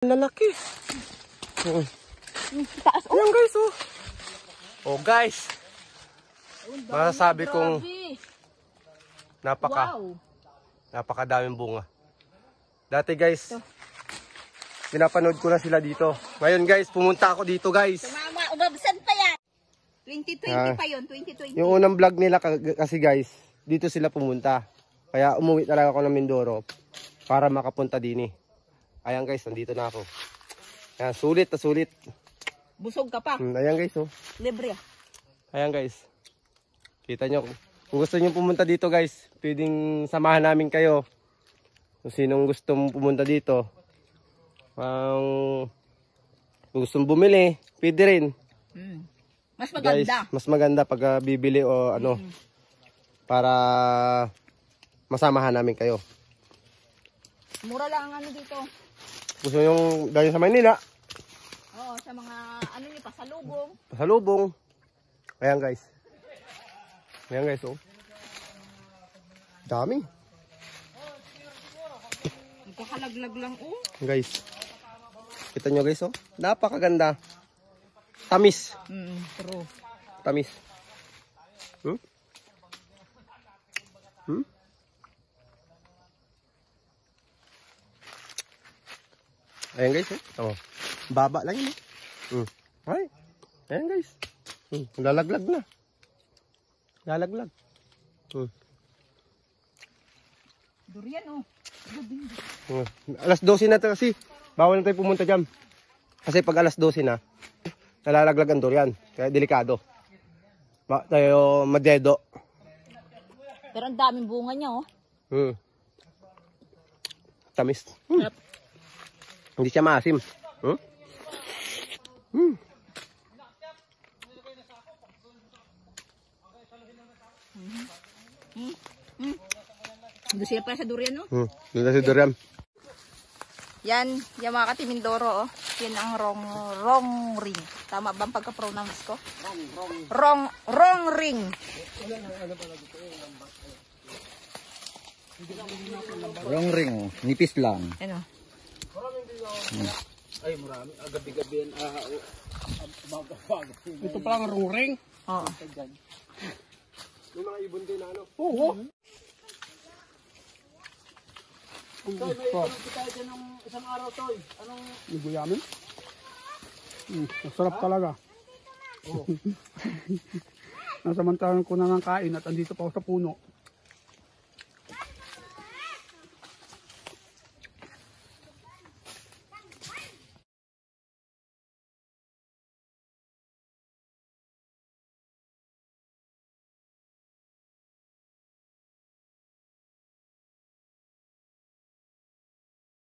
Lalaki. Taas, oh. Ayan guys, oh. Oh guys. Masasabi kong napakadaming bunga. Dati guys, pinapanood ko na sila dito. Ngayon guys, pumunta ako dito guys. Tumama, umabsan pa yan. 2020 pa yun, 2020. Yung unang vlog nila kasi guys, dito sila pumunta. Kaya umuwi talaga ako ng Mindoro para makapunta din eh. Ayan guys, nandito na ako. Ayan, sulit na sulit. Busog ka pa. Ayan guys, oh. Libre. Ayan guys. Kita nyo. Kung gusto nyo pumunta dito guys, pwedeng samahan namin kayo. Kung sinong gustong pumunta dito. Kung gustong bumili, pwede rin. Mas maganda. Guys, mas maganda pag bibili o ano. Para masamahan namin kayo. Mura lang ang ano dito. Gusto nyo dahil sa Maynila. Oo, sa mga ano ni pasalubong. Pasalubong. Ayan guys. Ayan guys, oh. Dami. Nagkakalaglag lang, oh. Guys. Kita nyo guys, oh. Napakaganda. Tamis. True. Tamis. Ayan guys, oh. Baba lang yun, oh. Ay. Ayan guys. Lalaglag na. Lalaglag. Durian, oh. Alas 12 na kasi. Bawal na tayo pumunta dyan. Kasi pag alas 12 na, nalalaglag ang durian. Kaya delikado. Tayo madedo. Pero ang daming bunga niya, oh. Tamis. Hindi siya maasim. Doon sila pa sa durian, no? Doon na si durian. Yan, yung mga katimindoro, oh. Yan ang wrong ring. Tama ba ang pagka-pronounce ko? Wrong ring. Wrong ring, nipis lang. Ano? Ay, marami. Gabi-gabi yan. Ito pala ang wrong ring. Oo. Yung mga ibon din na ano. Oo. Toy, may ipalito tayo dyan ng isang araw, Toy. Anong... Ligoyamin? Masarap talaga. Oo. Nasamantahan ko na ng kain at andito pa ako sa puno.